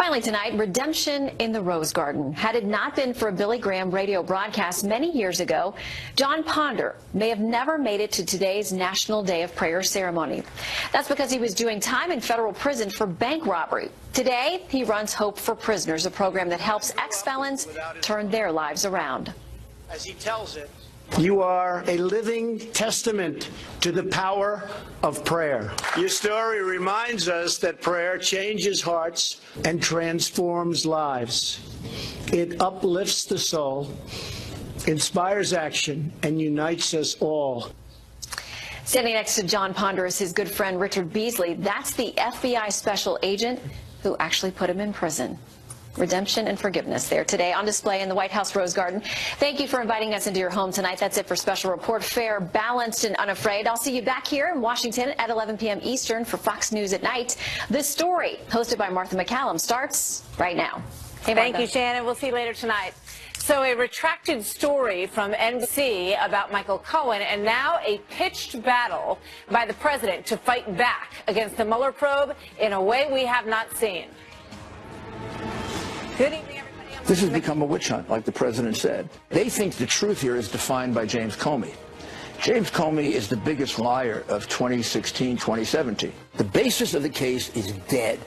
Finally tonight, redemption in the Rose Garden. Had it not been for a Billy Graham radio broadcast many years ago, John Ponder may have never made it to today's National Day of Prayer ceremony. That's because he was doing time in federal prison for bank robbery. Today, he runs Hope for Prisoners, a program that helps ex-felons turn their lives around. As he tells it, you are a living testament to the power of prayer. Your story reminds us that prayer changes hearts and transforms lives. It uplifts the soul, inspires action, and unites us all. Standing next to John Ponder is his good friend Richard Beasley. That's the FBI special agent who actually put him in prison. Redemption and forgiveness there today on display in the White House Rose Garden. Thank you for inviting us into your home tonight. That's it for Special Report. Fair, balanced, and unafraid. I'll see you back here in Washington at 11 p.m. Eastern for Fox News at Night. This story, hosted by Martha MacCallum, starts right now. Hey, thank you, Shannon. We'll see you later tonight. So a retracted story from NBC about Michael Cohen, and now a pitched battle by the president to fight back against the Mueller probe in a way we have not seen. Good evening, everybody. This has become a witch hunt, like the president said. They think the truth here is defined by James Comey. James Comey is the biggest liar of 2016, 2017. The basis of the case is dead.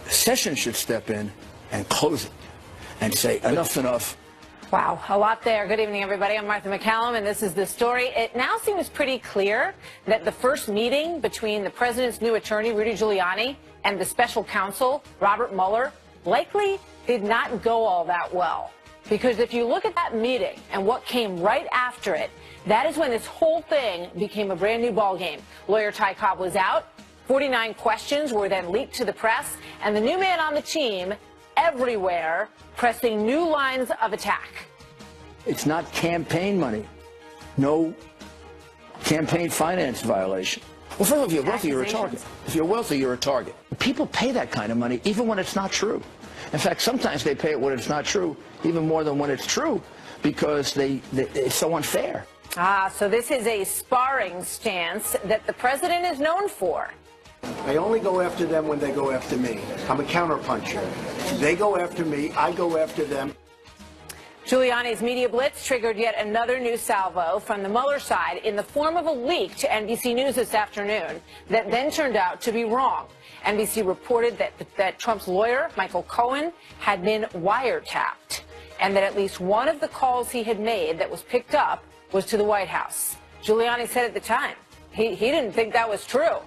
Sessions should step in and close it and say, enough's enough. Wow, a lot there. Good evening, everybody. I'm Martha MacCallum, and this is the story. It now seems pretty clear that the first meeting between the president's new attorney, Rudy Giuliani, and the special counsel, Robert Mueller, likely did not go all that well. Because if you look at that meeting and what came right after it, that is when this whole thing became a brand new ballgame. Lawyer Ty Cobb was out. 49 questions were then leaked to the press, and the new man on the team everywhere pressing new lines of attack. It's not campaign money. No campaign finance violation. Well, first of all, if you're wealthy, you're a target. If you're wealthy, you're a target. People pay that kind of money, even when it's not true. In fact, sometimes they pay it when it's not true, even more than when it's true, because it's so unfair. So this is a sparring stance that the president is known for. I only go after them when they go after me. I'm a counterpuncher. They go after me, I go after them. Giuliani's media blitz triggered yet another new salvo from the Mueller side in the form of a leak to NBC News this afternoon that then turned out to be wrong. NBC reported that Trump's lawyer, Michael Cohen, had been wiretapped, and that at least one of the calls he had made that was picked up was to the White House. Giuliani said at the time he didn't think that was true,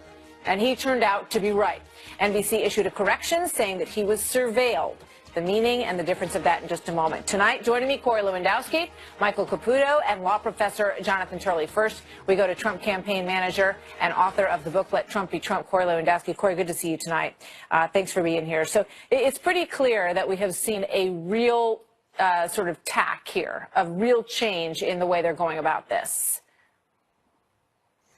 and he turned out to be right. NBC issued a correction saying that he was surveilled. The meaning and the difference of that in just a moment. Tonight, joining me, Corey Lewandowski, Michael Caputo, and law professor Jonathan Turley. First, we go to Trump campaign manager and author of the book, Let Trump Be Trump, Corey Lewandowski. Corey, good to see you tonight. Thanks for being here. So it's pretty clear that we have seen a real sort of tack here, a real change in the way they're going about this.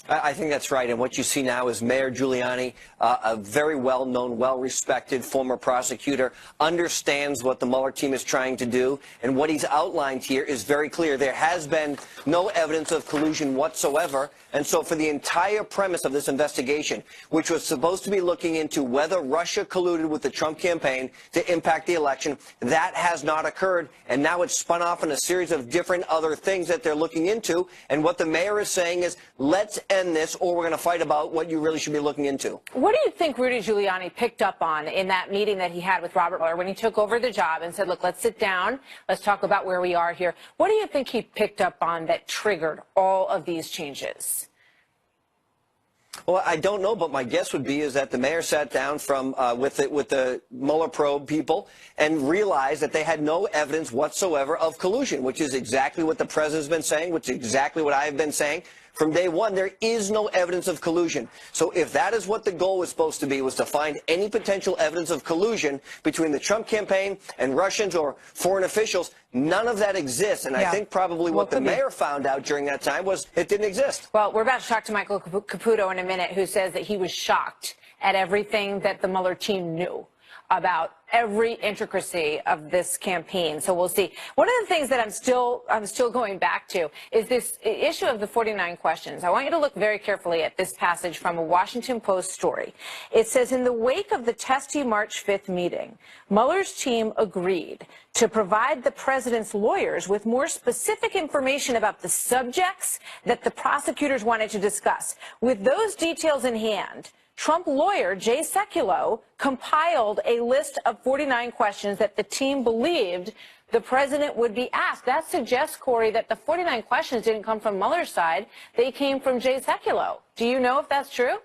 I think that's right. And what you see now is Mayor Giuliani, a very well-known, well-respected former prosecutor, understands what the Mueller team is trying to do. And what he's outlined here is very clear. There has been no evidence of collusion whatsoever. And so for the entire premise of this investigation, which was supposed to be looking into whether Russia colluded with the Trump campaign to impact the election, that has not occurred. And now it's spun off in a series of different other things that they're looking into. And what the mayor is saying is, let's end this, or we're going to fight about what you really should be looking into. What do you think Rudy Giuliani picked up on in that meeting that he had with Robert Mueller when he took over the job and said, look, let's sit down, let's talk about where we are here? What do you think he picked up on that triggered all of these changes? Well, I don't know, but my guess would be is that the mayor sat down with the Mueller probe people and realized that they had no evidence whatsoever of collusion, which is exactly what the president's been saying, which is exactly what I've been saying. From day one, there is no evidence of collusion. So if that is what the goal was supposed to be, was to find any potential evidence of collusion between the Trump campaign and Russians or foreign officials, none of that exists. And I think probably what the mayor found out during that time was it didn't exist. Well, we're about to talk to Michael Caputo in a minute, who says that he was shocked at everything that the Mueller team knew. about every intricacy of this campaign. So we'll see. One of the things that I'm still going back to is this issue of the 49 questions. I want you to look very carefully at this passage from a Washington Post story. It says, in the wake of the testy March 5th meeting, Mueller's team agreed to provide the president's lawyers with more specific information about the subjects that the prosecutors wanted to discuss. With those details in hand, Trump lawyer Jay Sekulow compiled a list of 49 questions that the team believed the president would be asked. That suggests, Corey, that the 49 questions didn't come from Mueller's side. They came from Jay Sekulow. Do you know if that's true?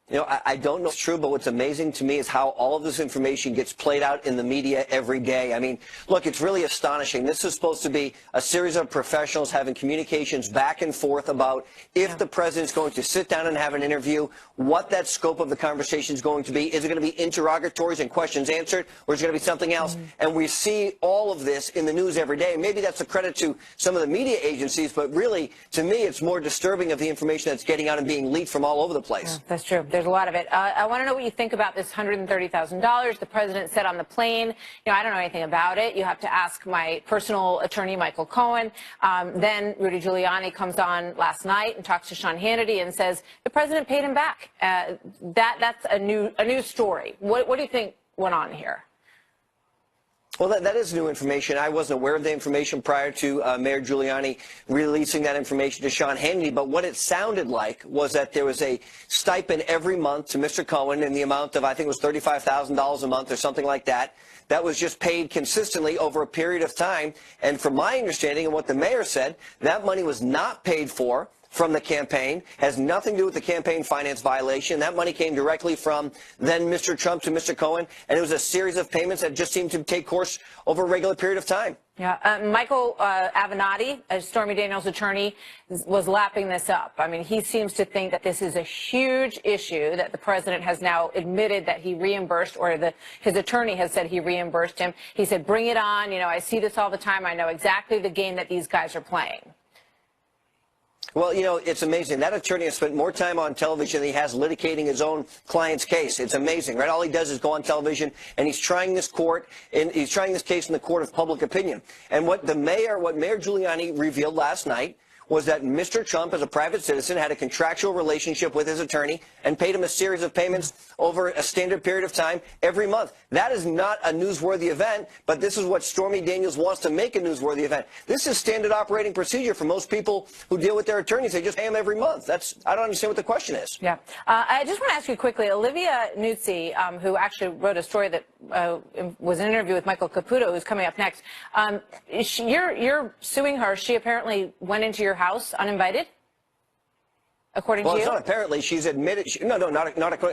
You know, I don't know if it's true, but what's amazing to me is how all of this information gets played out in the media every day. I mean, look, it's really astonishing. This is supposed to be a series of professionals having communications back and forth about if the president's going to sit down and have an interview, what that scope of the conversation is going to be. Is it going to be interrogatories and questions answered, or is it going to be something else? And we see all of this in the news every day. Maybe that's a credit to some of the media agencies, but really, to me, it's more disturbing of the information that's getting out and being leaked from all over the place. Yeah, that's true. There's a lot of it. I want to know what you think about this $130,000 the president said on the plane. You know, I don't know anything about it. You have to ask my personal attorney, Michael Cohen. Then Rudy Giuliani comes on last night and talks to Sean Hannity and says the president paid him back. That's a new story. What do you think went on here? Well, that is new information. I wasn't aware of the information prior to Mayor Giuliani releasing that information to Sean Hannity. But what it sounded like was that there was a stipend every month to Mr. Cohen in the amount of, I think it was $35,000 a month or something like that. That was just paid consistently over a period of time. And from my understanding and what the mayor said, that money was not paid for from the campaign, has nothing to do with the campaign finance violation. That money came directly from then Mr. Trump to Mr. Cohen, and it was a series of payments that just seemed to take course over a regular period of time. Yeah, Michael Avenatti, Stormy Daniels' attorney, was lapping this up. I mean, he seems to think that this is a huge issue that the president has now admitted that he reimbursed, or his attorney has said he reimbursed him. He said, bring it on. You know, I see this all the time. I know exactly the game that these guys are playing. Well, you know, it's amazing. That attorney has spent more time on television than he has litigating his own client's case. It's amazing, right? All he does is go on television, and he's trying this case in the court of public opinion. And what Mayor Giuliani revealed last night was that Mr. Trump, as a private citizen, had a contractual relationship with his attorney and paid him a series of payments over a standard period of time every month. That is not a newsworthy event, but this is what Stormy Daniels wants to make a newsworthy event. This is standard operating procedure for most people who deal with their attorneys. They just pay them every month. I don't understand what the question is. Yeah. I just want to ask you quickly, Olivia Nuzzi, who actually wrote a story that was an interview with Michael Caputo, who's coming up next. You're suing her. She apparently went into your house uninvited, according to you? Well, it's not apparently. She's admitted. Not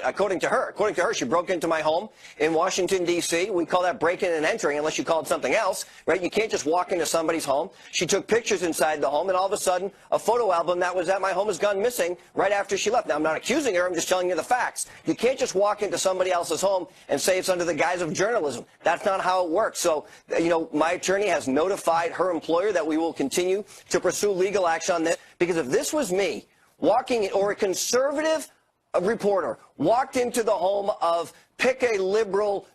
according to her. According to her, she broke into my home in Washington, D.C. We call that breaking and entering, unless you call it something else, right? You can't just walk into somebody's home. She took pictures inside the home, and all of a sudden, a photo album that was at my home has gone missing right after she left. Now, I'm not accusing her. I'm just telling you the facts. You can't just walk into somebody else's home and say it's under the guise of journalism. That's not how it works. So, you know, my attorney has notified her employer that we will continue to pursue legal action on this, because if this was me, or a conservative reporter walked into the home of, pick a liberal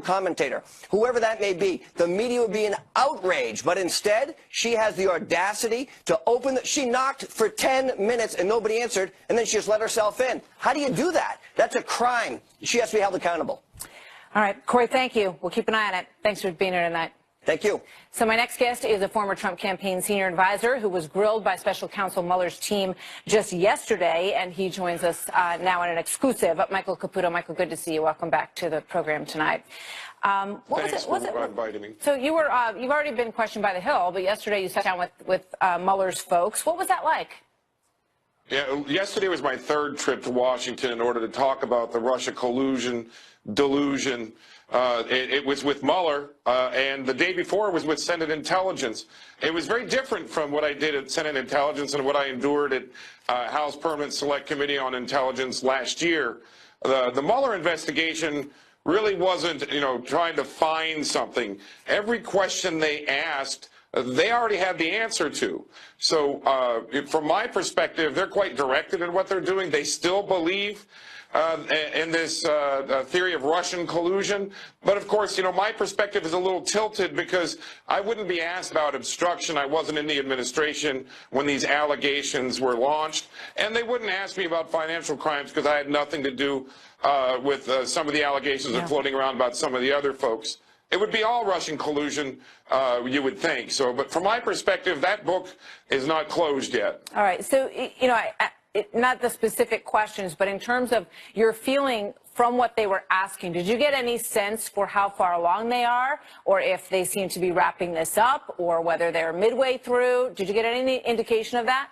commentator, whoever that may be, the media would be in outrage. But instead, she has the audacity to she knocked for 10 minutes and nobody answered, and then she just let herself in. How do you do that? That's a crime. She has to be held accountable. All right, Corey, thank you. We'll keep an eye on it. Thanks for being here tonight. Thank you. So my next guest is a former Trump campaign senior advisor who was grilled by special counsel Mueller's team just yesterday, and he joins us now on an exclusive. Michael Caputo. Michael, good to see you. Welcome back to the program tonight. Thanks for inviting me. So you've already been questioned by the Hill, but yesterday you sat down with Mueller's folks. What was that like? Yeah, yesterday was my third trip to Washington in order to talk about the Russia collusion, delusion. It was with Mueller, and the day before it was with Senate Intelligence. It was very different from what I did at Senate Intelligence and what I endured at House Permanent Select Committee on Intelligence last year. The Mueller investigation really wasn't, trying to find something. Every question they asked, they already had the answer to. So from my perspective, they're quite directed in what they're doing. They still believe in this theory of Russian collusion. But of course, you know, my perspective is a little tilted because I wouldn't be asked about obstruction. I wasn't in the administration when these allegations were launched. And they wouldn't ask me about financial crimes because I had nothing to do with some of the allegations that are floating around about some of the other folks. It would be all Russian collusion, you would think. So, but from my perspective, that book is not closed yet. All right. So, you know, not the specific questions, but in terms of your feeling from what they were asking, did you get any sense for how far along they are, or if they seem to be wrapping this up, or whether they're midway through? Did you get any indication of that?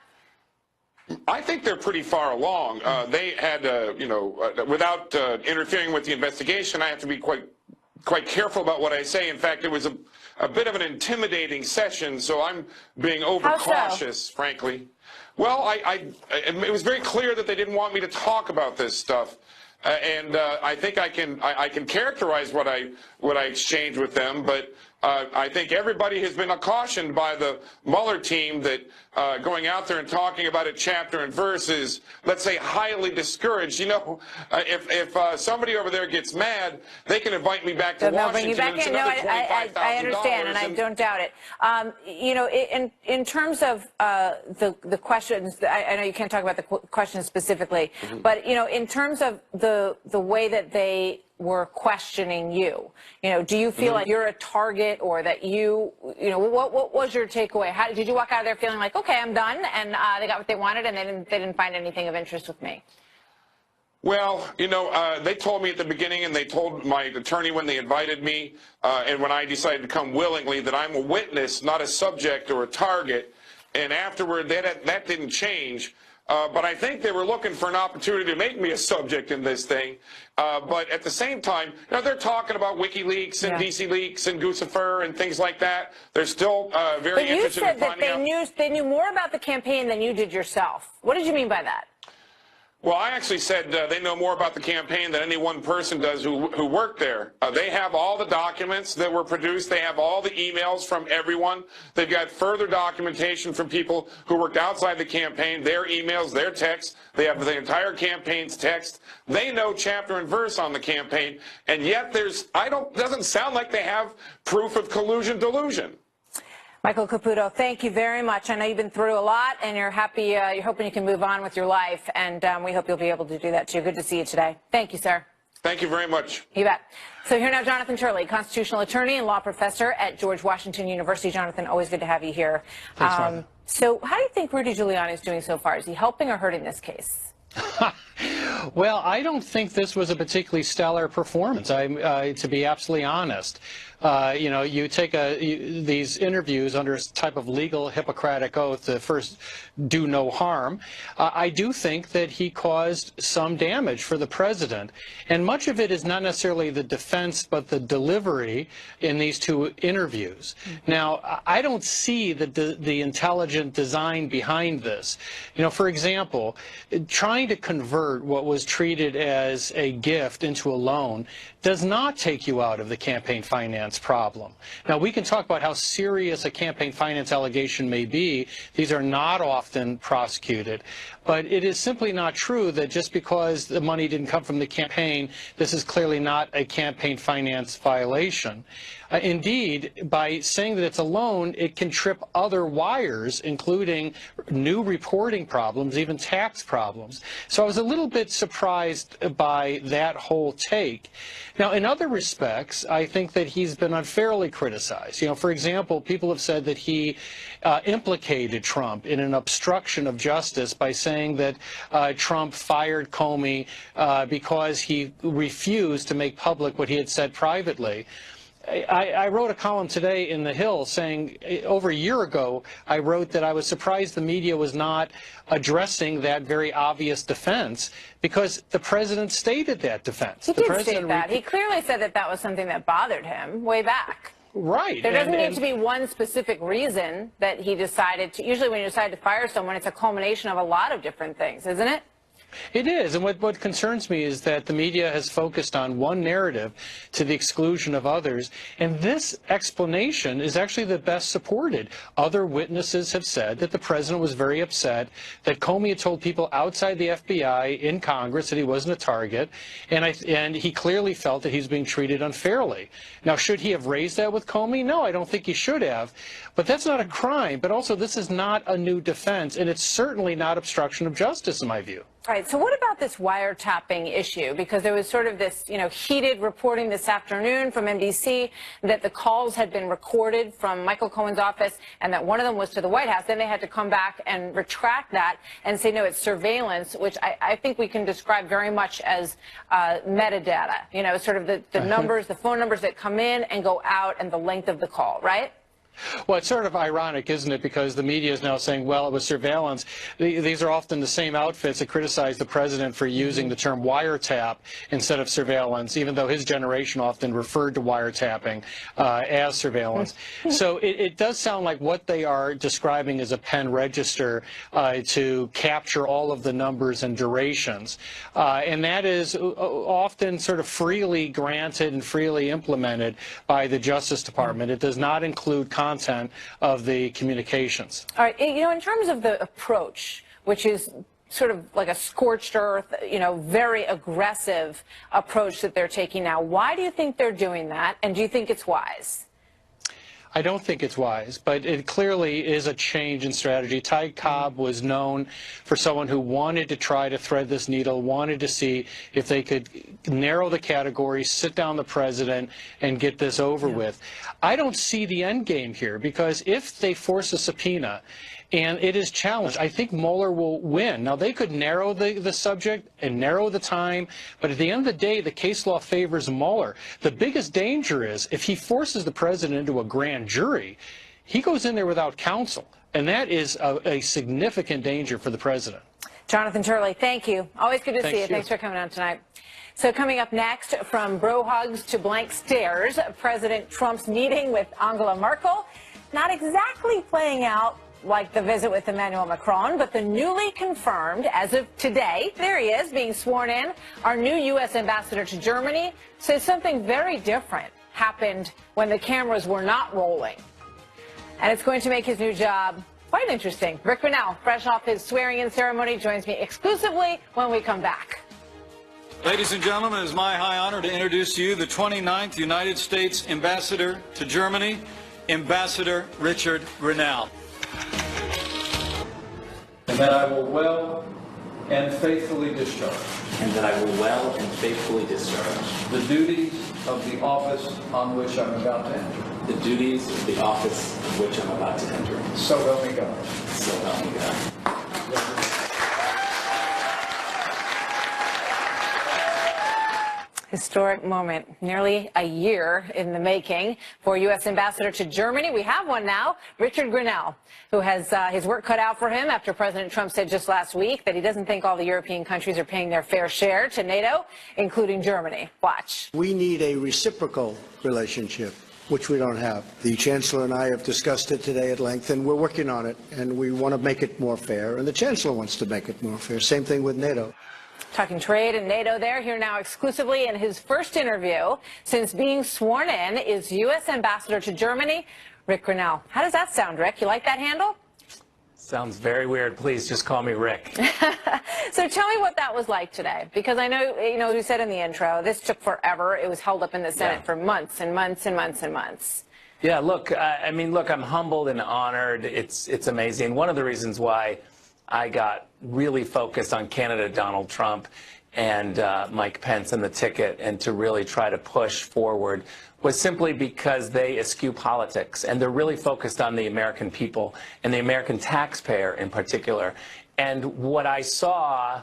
I think they're pretty far along. They had, you know, without interfering with the investigation, I have to be quite careful about what I say. In fact, it was a bit of an intimidating session, so I'm being overcautious, frankly. Well, it was very clear that they didn't want me to talk about this stuff. And I think I can characterize what I exchanged with them, but I think everybody has been cautioned by the Mueller team that going out there and talking about it chapter and verse is, let's say, highly discouraged. You know, if somebody over there gets mad, they can invite me back to Washington. Bring you back in. No, I understand, and I don't doubt it. You know, in terms of the questions, I know you can't talk about the questions specifically, but you know, in terms of the way that they were questioning you, you know, do you feel like you're a target, or that you know, what was your takeaway? How did you walk out of there feeling like, okay, I'm done, and they got what they wanted, and they didn't find anything of interest with me? Well, you know, they told me at the beginning, and they told my attorney when they invited me, and when I decided to come willingly, that I'm a witness, not a subject or a target. And afterward, that didn't change. But I think they were looking for an opportunity to make me a subject in this thing. But at the same time, you know, they're talking about WikiLeaks and DC Leaks and Guccifer and things like that. They're still very interested in finding out. But you said that they knew more about the campaign than you did yourself. What did you mean by that? Well, I actually said they know more about the campaign than any one person does who worked there. They have all the documents that were produced. They have all the emails from everyone. They've got further documentation from people who worked outside the campaign, their emails, their texts. They have the entire campaign's text. They know chapter and verse on the campaign, and yet doesn't sound like they have proof of collusion delusion. Michael Caputo, thank you very much. I know you've been through a lot, and you're happy, you're hoping you can move on with your life, and we hope you'll be able to do that too. Good to see you today. Thank you, sir. Thank you very much. You bet. So here now, Jonathan Turley, constitutional attorney and law professor at George Washington University. Jonathan, always good to have you here. Thanks, so how do you think Rudy Giuliani is doing so far? Is he helping or hurting this case? Well, I don't think this was a particularly stellar performance, to be absolutely honest. You know, you take these interviews under a type of legal Hippocratic oath to first do no harm. I do think that he caused some damage for the president, and much of it is not necessarily the defense but the delivery in these two interviews. Now, I don't see the intelligent design behind this. You know, for example, trying to convert what was treated as a gift into a loan does not take you out of the campaign finance problem. Now, we can talk about how serious a campaign finance allegation may be. These are not often prosecuted. But it is simply not true that just because the money didn't come from the campaign, this is clearly not a campaign finance violation. Indeed, by saying that it's a loan, it can trip other wires, including new reporting problems, even tax problems. So I was a little bit surprised by that whole take. Now, in other respects, I think that he's been unfairly criticized. You know, for example, people have said that he implicated Trump in an obstruction of justice by saying that Trump fired Comey because he refused to make public what he had said privately. I wrote a column today in The Hill saying over a year ago I wrote that I was surprised the media was not addressing that very obvious defense because the president stated that defense. He did state that. He clearly said that that was something that bothered him way back. Right. There doesn't need to be one specific reason that he decided to. Usually when you decide to fire someone, it's a culmination of a lot of different things, isn't it? It is, and what concerns me is that the media has focused on one narrative to the exclusion of others, and this explanation is actually the best supported. Other witnesses have said that the president was very upset, that Comey had told people outside the FBI in Congress that he wasn't a target, and he clearly felt that he's being treated unfairly. Now, should he have raised that with Comey? No, I don't think he should have, but that's not a crime. But also, this is not a new defense, and it's certainly not obstruction of justice, in my view. All right, so what about this wiretapping issue? Because there was sort of this, heated reporting this afternoon from NBC that the calls had been recorded from Michael Cohen's office and that one of them was to the White House. Then they had to come back and retract that and say, no, it's surveillance, which I think we can describe very much as metadata, sort of the numbers, the phone numbers that come in and go out and the length of the call, right? Well, it's sort of ironic, isn't it, because the media is now saying, well, it was surveillance. These are often the same outfits that criticize the president for using the term wiretap instead of surveillance, even though his generation often referred to wiretapping as surveillance. So it does sound like what they are describing is a pen register to capture all of the numbers and durations. And that is often sort of freely granted and freely implemented by the Justice Department. It does not include content of the communications. All right, in terms of the approach, which is sort of like a scorched earth, very aggressive approach that they're taking now, why do you think they're doing that, and do you think it's wise? I don't think it's wise, but it clearly is a change in strategy. Ty Cobb was known for someone who wanted to try to thread this needle, wanted to see if they could narrow the category, sit down the president, and get this over with. I don't see the end game here, because if they force a subpoena and it is challenged, I think Mueller will win. Now, they could narrow the subject and narrow the time, but at the end of the day, the case law favors Mueller. The biggest danger is if he forces the president into a grand jury, he goes in there without counsel, and that is a significant danger for the president. Jonathan Turley, thank you. Always good to see you. Thanks for coming on tonight. So coming up next, from bro hugs to blank stares, President Trump's meeting with Angela Merkel, not exactly playing out like the visit with Emmanuel Macron, but the newly confirmed, as of today, there he is, being sworn in, our new U.S. ambassador to Germany, says something very different happened when the cameras were not rolling. And it's going to make his new job quite interesting. Rick Grinnell, fresh off his swearing-in ceremony, joins me exclusively when we come back. Ladies and gentlemen, it is my high honor to introduce to you the 29th United States Ambassador to Germany, Ambassador Richard Grinnell. And that I will well and faithfully discharge. And that I will well and faithfully discharge. The duties of the office on which I'm about to enter. The duties of the office of which I'm about to enter. So help me God. So help me God. Historic moment, nearly a year in the making for U.S. Ambassador to Germany. We have one now, Richard Grinnell, who has his work cut out for him after President Trump said just last week that he doesn't think all the European countries are paying their fair share to NATO, including Germany. Watch. We need a reciprocal relationship, which we don't have. The Chancellor and I have discussed it today at length, and we're working on it, and we want to make it more fair, and the Chancellor wants to make it more fair. Same thing with NATO. Talking trade and NATO there, here now exclusively in his first interview since being sworn in is U.S. Ambassador to Germany, Rick Grinnell. How does that sound, Rick? You like that handle? Sounds very weird. Please just call me Rick. So tell me what that was like today, because I know, as we said in the intro, this took forever. It was held up in the Senate for months and months and months and months. Yeah, look, I'm humbled and honored. It's amazing. One of the reasons why I got really focused on Canada, Donald Trump, and Mike Pence and the ticket, and to really try to push forward was simply because they eschew politics, and they're really focused on the American people and the American taxpayer in particular. And what I saw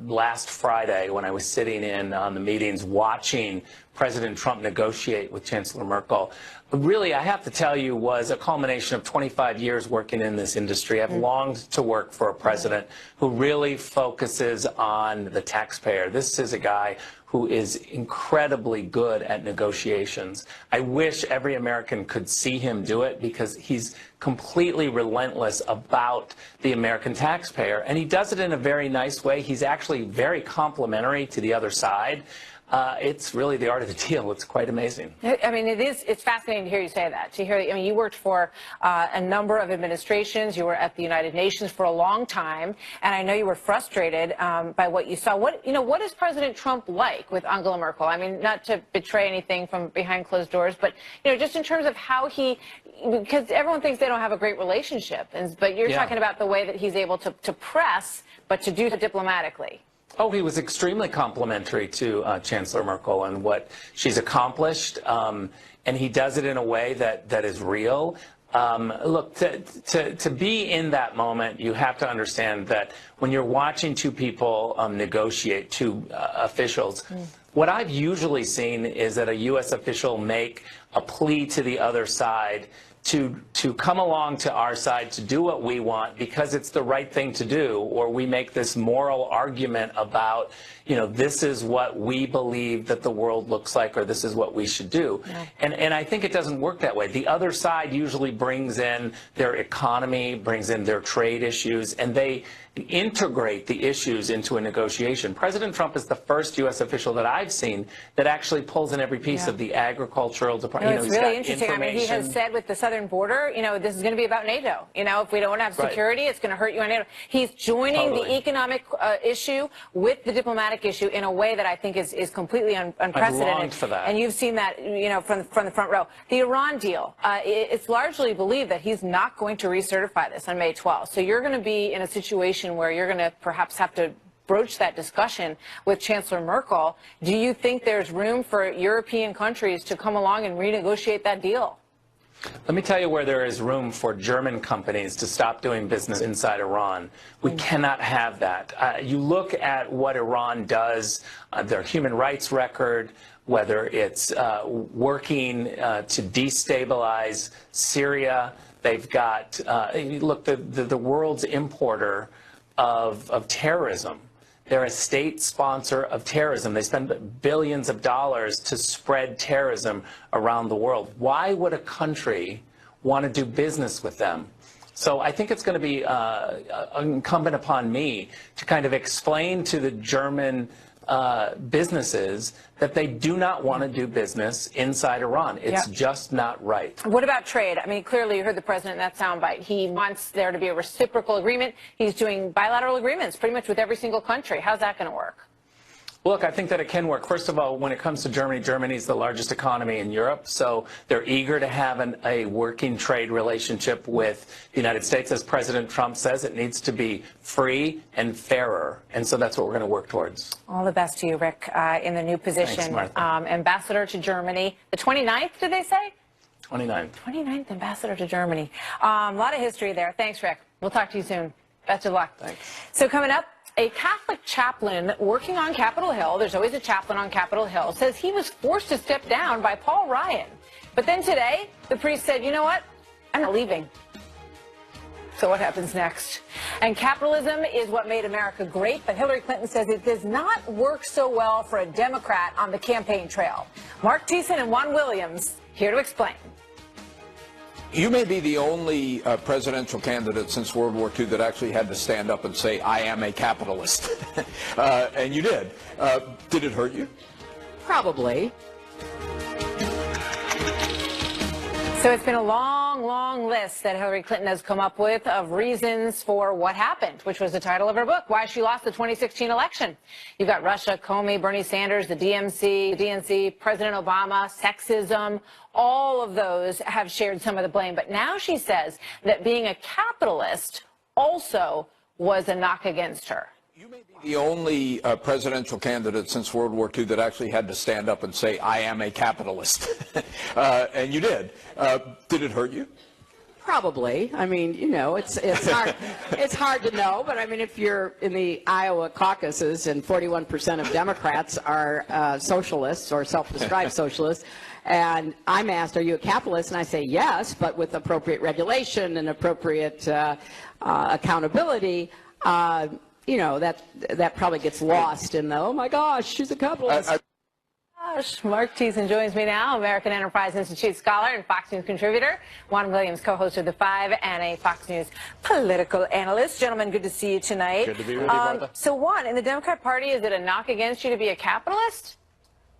last Friday when I was sitting in on the meetings watching President Trump negotiate with Chancellor Merkel, really, I have to tell you, was a culmination of 25 years working in this industry. I've longed to work for a president who really focuses on the taxpayer. This is a guy who is incredibly good at negotiations. I wish every American could see him do it, because he's completely relentless about the American taxpayer, and he does it in a very nice way. He's actually very complimentary to the other side. It's really the art of the deal. It's quite amazing. I mean, it's fascinating to hear you say that. To hear, I mean, you worked for a number of administrations. You were at the United Nations for a long time, and I know you were frustrated by what you saw. What is President Trump like with Angela Merkel? I mean, not to betray anything from behind closed doors, but just in terms of how because everyone thinks they don't have a great relationship, but you're talking about the way that he's able to press, but to do so diplomatically. Oh, he was extremely complimentary to Chancellor Merkel and what she's accomplished, and he does it in a way that is real. Look, to be in that moment, you have to understand that when you're watching two people negotiate, two officials, what I've usually seen is that a U.S. official make a plea to the other side to come along to our side to do what we want because it's the right thing to do, or we make this moral argument about, this is what we believe that the world looks like, or this is what we should do. Yeah. And I think it doesn't work that way. The other side usually brings in their economy, brings in their trade issues, and they integrate the issues into a negotiation. President Trump is the first U.S. official that I've seen that actually pulls in every piece of the agricultural department. It's really interesting. I mean, he has said with the southern border, this is going to be about NATO. If we don't have security, it's going to hurt you on NATO. He's joining the economic issue with the diplomatic issue in a way that I think is completely unprecedented. I've longed for that. And you've seen that, from the front row. The Iran deal, it's largely believed that he's not going to recertify this on May 12th. So you're going to be in a situation where you're going to perhaps have to broach that discussion with Chancellor Merkel. Do you think there's room for European countries to come along and renegotiate that deal? Let me tell you where there is room for German companies to stop doing business inside Iran. We cannot have that. You look at what Iran does, their human rights record, whether it's working to destabilize Syria. They've got, look, the world's importer of terrorism. They're a state sponsor of terrorism. They spend billions of dollars to spread terrorism around the world. Why would a country want to do business with them? So I think it's going to be incumbent upon me to kind of explain to the German businesses that they do not want to do business inside Iran. It's just not right. What about trade? I mean, clearly you heard the president in that soundbite. He wants there to be a reciprocal agreement. He's doing bilateral agreements pretty much with every single country. How's that going to work? Look, I think that it can work. First of all, when it comes to Germany, Germany is the largest economy in Europe, so they're eager to have a working trade relationship with the United States. As President Trump says, it needs to be free and fairer, and so that's what we're going to work towards. All the best to you, Rick, in the new position. Thanks, Martha. Ambassador to Germany. The 29th, did they say? 29th. 29th ambassador to Germany. A lot of history there. Thanks, Rick. We'll talk to you soon. Best of luck. Thanks. So coming up, a Catholic chaplain working on Capitol Hill, there's always a chaplain on Capitol Hill, says he was forced to step down by Paul Ryan. But then today, the priest said, you know what? I'm not leaving. So what happens next? And capitalism is what made America great, but Hillary Clinton says it does not work so well for a Democrat on the campaign trail. Mark Thiessen and Juan Williams here to explain. You may be the only presidential candidate since World War II that actually had to stand up and say, I am a capitalist. And you did. Did it hurt you? Probably. So it's been a long, long list that Hillary Clinton has come up with of reasons for what happened, which was the title of her book, Why She Lost the 2016 Election. You've got Russia, Comey, Bernie Sanders, the DNC, President Obama, sexism. All of those have shared some of the blame. But now she says that being a capitalist also was a knock against her. You may be the only presidential candidate since World War II that actually had to stand up and say, I am a capitalist. And you did. Did it hurt you? Probably. I mean, it's hard. It's hard to know. But I mean, if you're in the Iowa caucuses and 41% of Democrats are socialists or self-described socialists, and I'm asked, are you a capitalist? And I say yes, but with appropriate regulation and appropriate accountability. you know, that probably gets lost in the, oh my gosh, she's a capitalist. Mark Thiessen joins me now, American Enterprise Institute scholar and Fox News contributor. Juan Williams, co-host of The Five and a Fox News political analyst. Gentlemen, good to see you tonight. Good to be with you, Martha. So, Juan, in the Democrat Party, is it a knock against you to be a capitalist?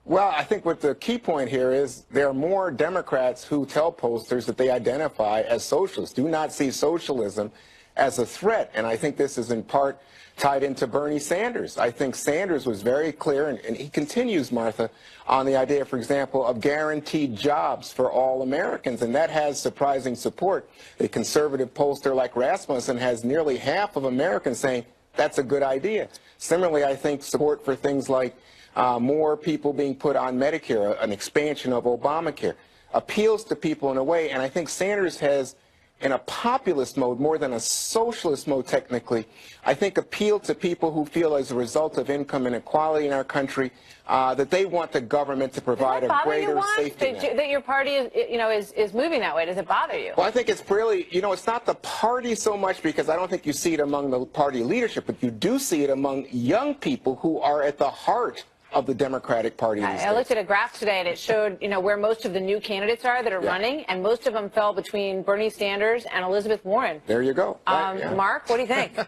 Well, I think what the key point here is there are more Democrats who tell pollsters that they identify as socialists, do not see socialism as a threat. And I think this is in part tied into Bernie Sanders. I think Sanders was very clear, and he continues, Martha, on the idea, for example, of guaranteed jobs for all Americans, and that has surprising support. A conservative pollster like Rasmussen has nearly half of Americans saying that's a good idea. Similarly, I think support for things like more people being put on Medicare, an expansion of Obamacare, appeals to people in a way, and I think Sanders has, in a populist mode more than a socialist mode technically, I think appealed to people who feel as a result of income inequality in our country that they want the government to provide a greater safety net. That your party is moving that way? Does it bother you? Well, I think it's really, it's not the party so much, because I don't think you see it among the party leadership, but you do see it among young people who are at the heart of the Democratic Party. I looked at a graph today, and it showed, where most of the new candidates are that are running, and most of them fell between Bernie Sanders and Elizabeth Warren. There you go. Mark, what do you think?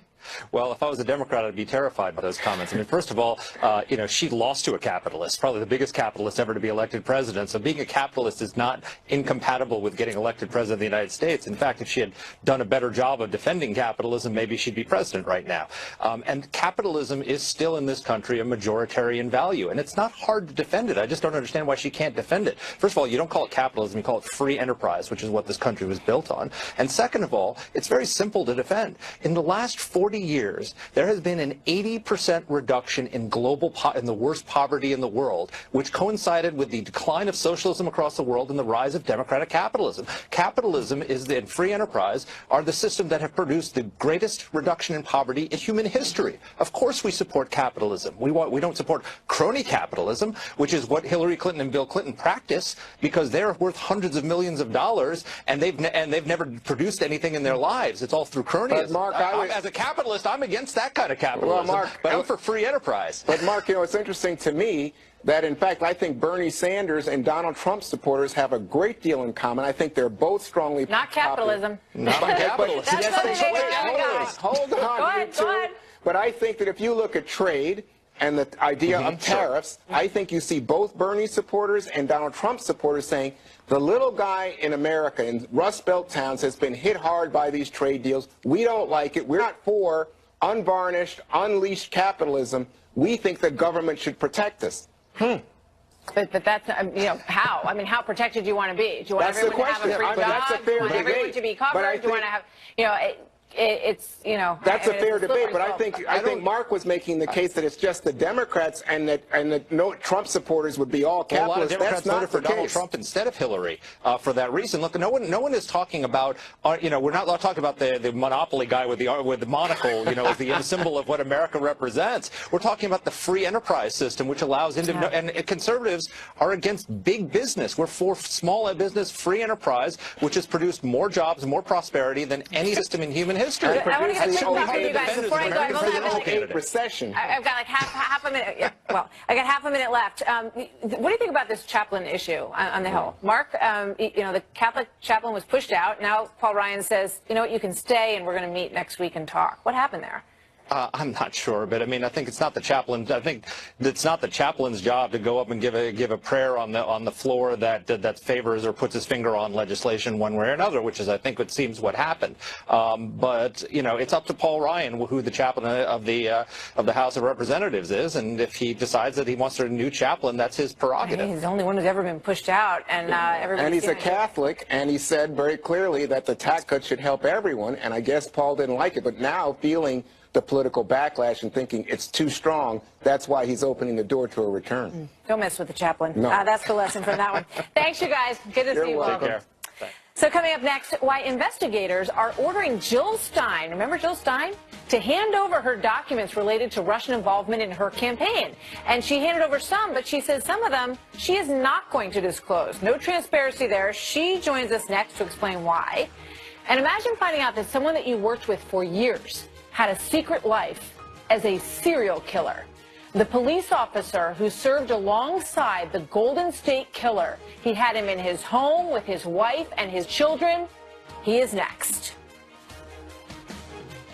Well, if I was a Democrat, I'd be terrified by those comments. I mean, first of all, she lost to a capitalist, probably the biggest capitalist ever to be elected president. So being a capitalist is not incompatible with getting elected president of the United States. In fact, if she had done a better job of defending capitalism, maybe she'd be president right now. And capitalism is still in this country a majoritarian value, and it's not hard to defend it. I just don't understand why she can't defend it. First of all, you don't call it capitalism, you call it free enterprise, which is what this country was built on. And second of all, it's very simple to defend. In the last 40 years, there has been an 80% reduction in in the worst poverty in the world, which coincided with the decline of socialism across the world and the rise of democratic capitalism. Capitalism and free enterprise are the system that have produced the greatest reduction in poverty in human history. Of course we support capitalism. We don't support crony capitalism, which is what Hillary Clinton and Bill Clinton practice, because they're worth hundreds of millions of dollars and they've never produced anything in their lives. It's all through cronyism. But Mark, as a capitalist, I'm against that kind of capitalism, well, Mark, but I'm for free enterprise. But Mark, it's interesting to me that, in fact, I think Bernie Sanders and Donald Trump supporters have a great deal in common. I think they're both strongly not capitalism. Not capitalism. Hold on, But I think that if you look at trade and the idea of tariffs, I think you see both Bernie supporters and Donald Trump supporters saying the little guy in America, in Rust Belt towns, has been hit hard by these trade deals. We don't like it. We're not for unvarnished, unleashed capitalism. We think the government should protect us. But that's, how? I mean, how protected do you want to be? Do you want everyone to have a free job? That's a fair do you want everyone to be covered? Do you want to have, That's a fair debate, but I think Mark was making the case that it's just the Democrats and that no Trump supporters would be all capitalists. Well, a lot of Democrats voted for Donald case. Trump instead of Hillary for that reason. Look, no one is talking about, we're not talking about the monopoly guy with the monocle, as the symbol of what America represents. We're talking about the free enterprise system, which allows and conservatives are against big business. We're for small business, free enterprise, which has produced more jobs, more prosperity than any system in human history. I want to get a quick thought from you guys before I go. Recession. I've got like half a minute. Yeah, well, I got half a minute left. What do you think about this chaplain issue on the Hill? Mark, the Catholic chaplain was pushed out. Now Paul Ryan says, you know what, you can stay, and we're going to meet next week and talk. What happened there? I'm not sure, but I mean, I think it's not the chaplain. I think it's not the chaplain's job to go up and give a prayer on the floor that favors or puts his finger on legislation one way or another, which is, I think, it seems what happened. But it's up to Paul Ryan who the chaplain of the House of Representatives is, and if he decides that he wants a new chaplain, that's his prerogative. He's the only one who's ever been pushed out, and and he's a Catholic, and he said very clearly that the tax cut should help everyone, and I guess Paul didn't like it, but now feeling the political backlash and thinking it's too strong, that's why he's opening the door to a return. Don't mess with the chaplain. No. That's the lesson from that one. Thanks, you guys. Good to see you. Take care. So coming up next, why investigators are ordering Jill Stein, remember Jill Stein, to hand over her documents related to Russian involvement in her campaign. And she handed over some, but she says some of them she is not going to disclose. No transparency there. She joins us next to explain why. And imagine finding out that someone that you worked with for years had a secret life as a serial killer. The police officer who served alongside the Golden State Killer, he had him in his home with his wife and his children. He is next.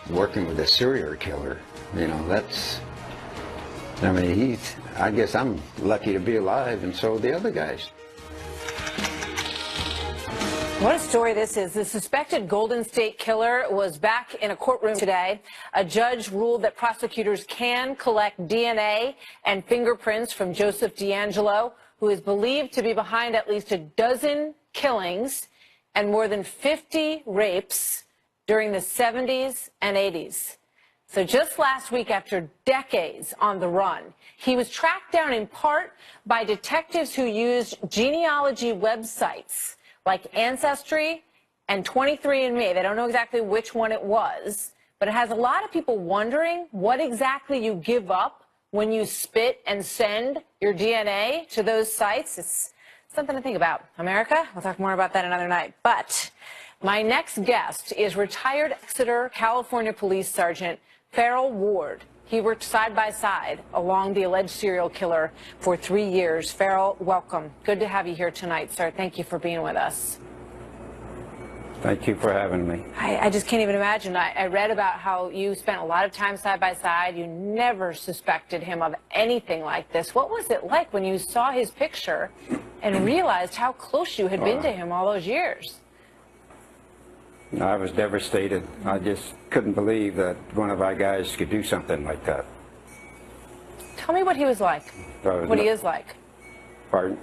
Working with a serial killer, you know, I mean, I guess I'm lucky to be alive, and so are the other guys. What a story this is. The suspected Golden State Killer was back in a courtroom today. A judge ruled that prosecutors can collect DNA and fingerprints from Joseph DeAngelo, who is believed to be behind at least a dozen killings and more than 50 rapes during the 70s and 80s. So just last week, after decades on the run, he was tracked down in part by detectives who used genealogy websites like Ancestry and 23andMe. They don't know exactly which one it was, but it has a lot of people wondering what exactly you give up when you spit and send your DNA to those sites. It's something to think about. America, we'll talk more about that another night. But my next guest is retired Exeter, California Police Sergeant Farrell Ward. He worked side by side along the alleged serial killer for 3 years. Farrell, welcome. Good to have you here tonight, sir. Thank you for being with us. Thank you for having me. I just can't even imagine. I read about how you spent a lot of time side by side. You never suspected him of anything like this. What was it like when you saw his picture and realized how close you had been to him all those years? I was devastated. I just couldn't believe that one of our guys could do something like that. Tell me what he was like. What he is like. Pardon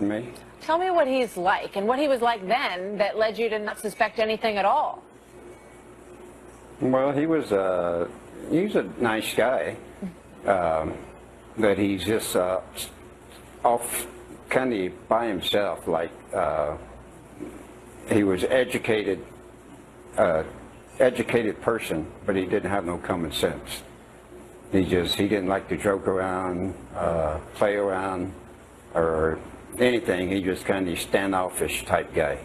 me? Tell me what he's like and what he was like then that led you to not suspect anything at all. Well, he was a nice guy. That he's just off kind of by himself, like he was educated person, but he didn't have no common sense. He didn't like to joke around, play around, or anything. He just kind of standoffish type guy.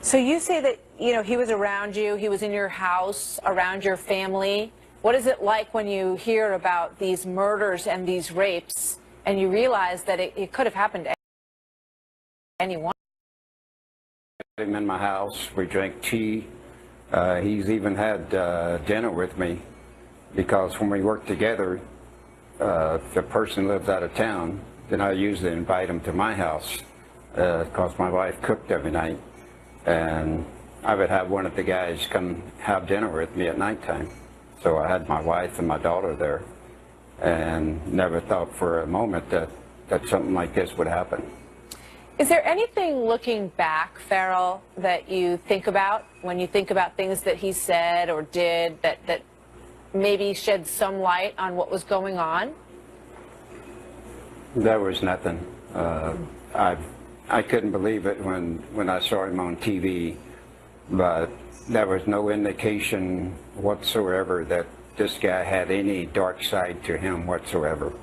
So you say that, you know, he was around you, he was in your house, around your family. What is it like when you hear about these murders and these rapes and you realize that it could have happened to anyone? Him in my house, we drank tea. He's even had dinner with me, because when we worked together, if the person lives out of town, then I usually invite him to my house, because my wife cooked every night, and I would have one of the guys come have dinner with me at nighttime. So I had my wife and my daughter there, and never thought for a moment that something like this would happen. Is there anything looking back, Farrell, that you think about when you think about things that he said or did that maybe shed some light on what was going on? There was nothing. I couldn't believe it when I saw him on TV, but there was no indication whatsoever that this guy had any dark side to him whatsoever.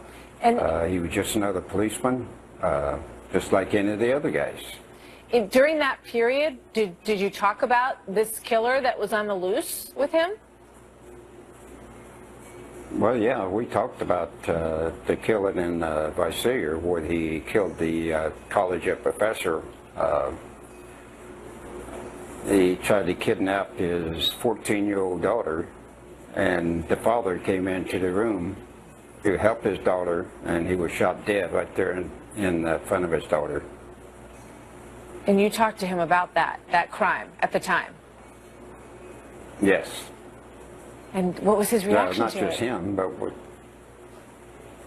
And he was just another policeman, just like any of the other guys. During that period, did you talk about this killer that was on the loose with him? Well, yeah, we talked about the killing in Visalia, where he killed the college professor. He tried to kidnap his 14-year-old daughter, and the father came into the room to help his daughter, and he was shot dead right there in front of his daughter. And you talked to him about that crime at the time? Yes. And what was his reaction not to it? just him, but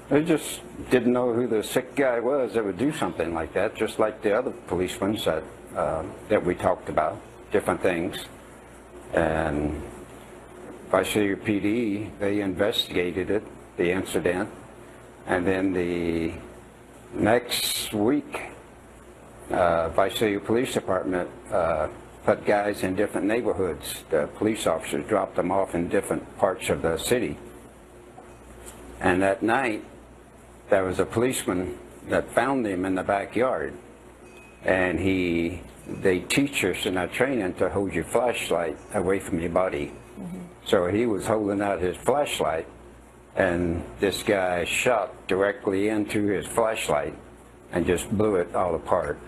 they just didn't know who the sick guy was that would do something like that, just like the other policemen that we talked about, different things. And Visalia PD, they investigated it, the incident, and then the next week, Visalia Police Department put guys in different neighborhoods. The police officers dropped them off in different parts of the city. And that night, there was a policeman that found him in the backyard. And they teach us in our training to hold your flashlight away from your body. So he was holding out his flashlight, and this guy shot directly into his flashlight and just blew it all apart.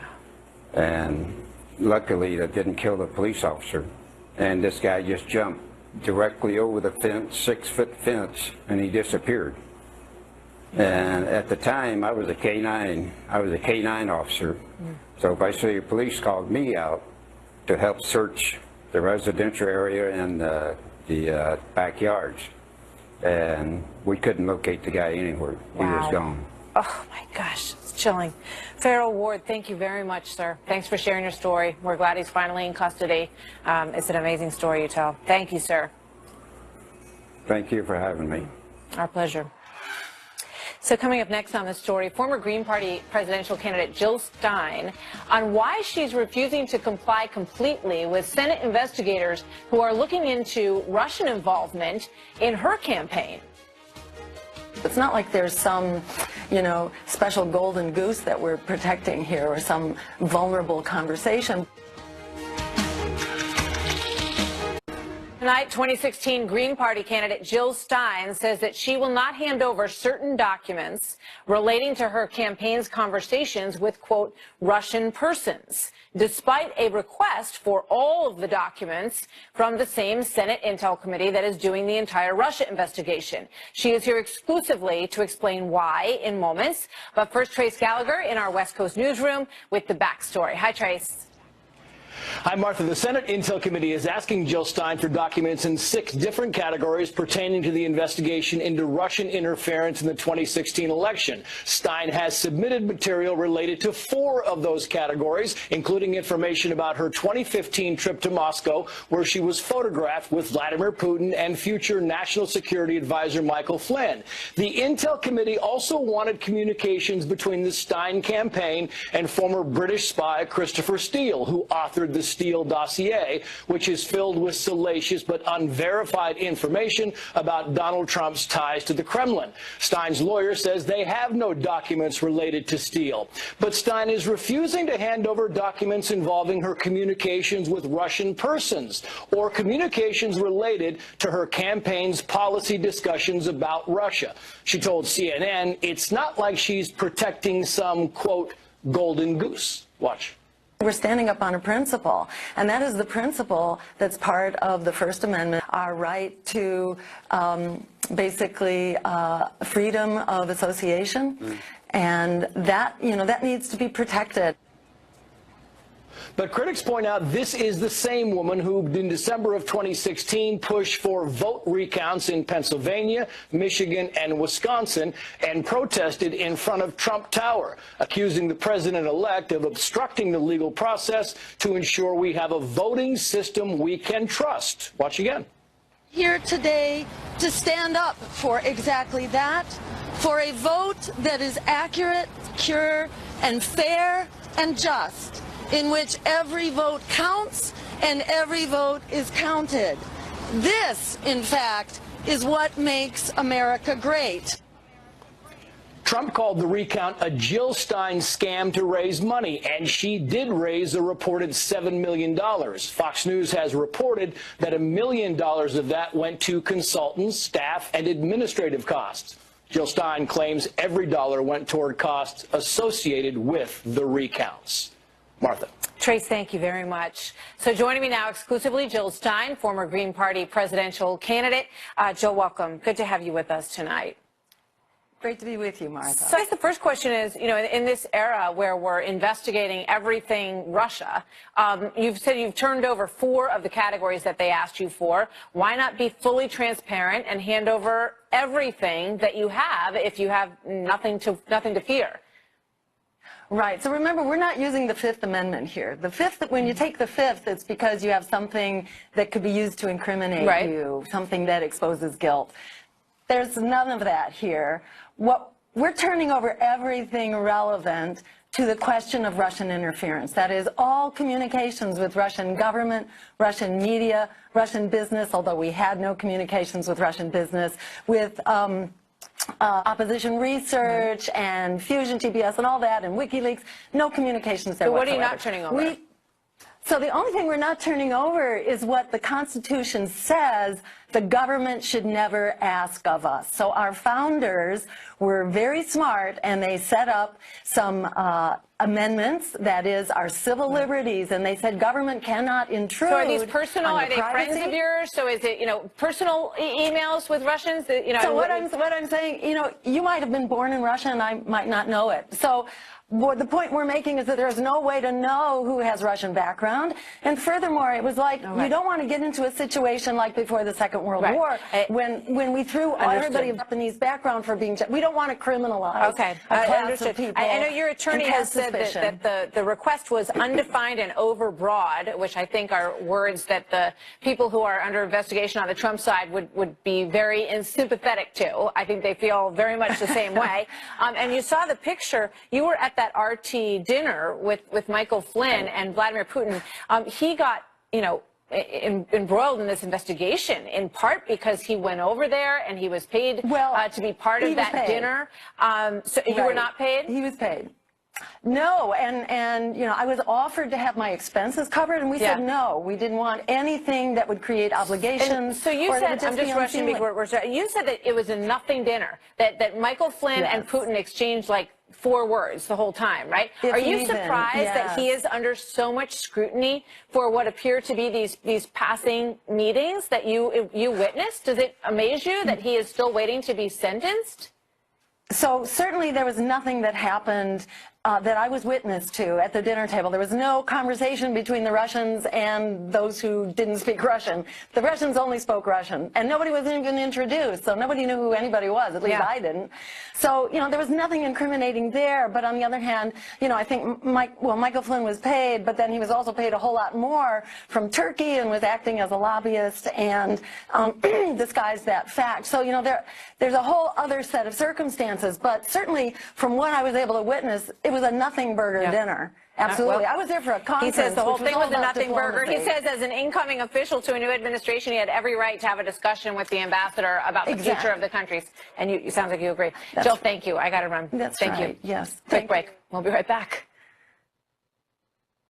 And luckily that didn't kill the police officer. And this guy just jumped directly over the fence, 6-foot fence, and he disappeared. And at the time I was a K9 officer. So if I say police called me out to help search the residential area and the backyards, and we couldn't locate the guy anywhere. He was gone. Oh my gosh, it's chilling. Farrell Ward, thank you very much, sir. Thanks for sharing your story. We're glad he's finally in custody. It's an amazing story you tell. Thank you, sir. Thank you for having me. Our pleasure. So coming up next on the story, former Green Party presidential candidate Jill Stein on why she's refusing to comply completely with Senate investigators who are looking into Russian involvement in her campaign. It's not like there's some, special golden goose that we're protecting here or some vulnerable conversation. Tonight, 2016 Green Party candidate Jill Stein says that she will not hand over certain documents relating to her campaign's conversations with, quote, Russian persons, despite a request for all of the documents from the same Senate Intel Committee that is doing the entire Russia investigation. She is here exclusively to explain why in moments. But first, Trace Gallagher in our West Coast newsroom with the backstory. Hi, Trace. Hi, Martha. The Senate Intel Committee is asking Jill Stein for documents in 6 different categories pertaining to the investigation into Russian interference in the 2016 election. Stein has submitted material related to 4 of those categories, including information about her 2015 trip to Moscow, where she was photographed with Vladimir Putin and future National Security Advisor Michael Flynn. The Intel Committee also wanted communications between the Stein campaign and former British spy Christopher Steele, who authored the Steele dossier, which is filled with salacious but unverified information about Donald Trump's ties to the Kremlin. Stein's lawyer says they have no documents related to Steele. But Stein is refusing to hand over documents involving her communications with Russian persons or communications related to her campaign's policy discussions about Russia. She told CNN it's not like she's protecting some, quote, golden goose. Watch. We're standing up on a principle, and that is the principle that's part of the First Amendment, our right to basically freedom of association, and that, that needs to be protected. But critics point out this is the same woman who, in December of 2016, pushed for vote recounts in Pennsylvania, Michigan, and Wisconsin, and protested in front of Trump Tower, accusing the president-elect of obstructing the legal process to ensure we have a voting system we can trust. Watch again. Here today to stand up for exactly that, for a vote that is accurate, secure, and fair and just, in which every vote counts and every vote is counted. This, in fact, is what makes America great. Trump called the recount a Jill Stein scam to raise money, and she did raise a reported $7 million. Fox News has reported that $1 million of that went to consultants, staff, and administrative costs. Jill Stein claims every dollar went toward costs associated with the recounts. Martha. Trace, thank you very much. So joining me now exclusively, Jill Stein, former Green Party presidential candidate. Jill, welcome. Good to have you with us tonight. Great to be with you, Martha. So I guess the first question is, in this era where we're investigating everything Russia, you've said you've turned over 4 of the categories that they asked you for. Why not be fully transparent and hand over everything that you have if you have nothing to fear? Right. So remember, we're not using the Fifth Amendment here. The Fifth, when you take the Fifth, it's because you have something that could be used to incriminate you, something that exposes guilt. There's none of that here. We're turning over everything relevant to the question of Russian interference. That is, all communications with Russian government, Russian media, Russian business, although we had no communications with Russian business, with opposition research and Fusion TBS and all that, and WikiLeaks, no communications there whatsoever. So what are you not turning over? So the only thing we're not turning over is what the Constitution says the government should never ask of us. So our founders were very smart, and they set up some amendments, that is, our civil liberties, and they said government cannot intrude. So are these personal? On Are they friends of yours? So is it, personal emails with Russians? That, So what I'm saying, you might have been born in Russia, and I might not know it. So the point we're making is that there's no way to know who has Russian background. And furthermore, it was like, you don't want to get into a situation like before the Second World War, when we threw everybody of Japanese background for being, we don't want to criminalize a class of people. I know your attorney has said that the request was undefined and overbroad, which I think are words that the people who are under investigation on the Trump side would be very sympathetic to. I think they feel very much the same way. And you saw the picture. You were at that RT dinner with Michael Flynn and Vladimir Putin. He got, embroiled in this investigation in part because he went over there and he was paid to be part of that dinner. So you were not paid? He was paid. No, and I was offered to have my expenses covered, and we said no. We didn't want anything that would create obligations. And so you said, I'm just rushing before we're starting. You said that it was a nothing dinner, that Michael Flynn and Putin exchanged like 4 words the whole time, right? Are you surprised that he is under so much scrutiny for what appear to be these passing meetings that you witnessed? Does it amaze you that he is still waiting to be sentenced? So certainly there was nothing that happened that I was witness to at the dinner table. There was no conversation between the Russians and those who didn't speak Russian. The Russians only spoke Russian, and nobody was even introduced, so nobody knew who anybody was, at least I didn't. So, there was nothing incriminating there, but on the other hand, I think Michael Flynn was paid, but then he was also paid a whole lot more from Turkey and was acting as a lobbyist and disguised that fact. So, there's a whole other set of circumstances, but certainly from what I was able to witness, it was a nothing burger dinner. Absolutely. I was there for a conference. He says the whole thing was a nothing burger. diplomacy. He says as an incoming official to a new administration, he had every right to have a discussion with the ambassador about the future of the countries. And you sounds like you agree. Jill, thank you. I got to run. That's thank right. you. Yes. Quick break. We'll be right back.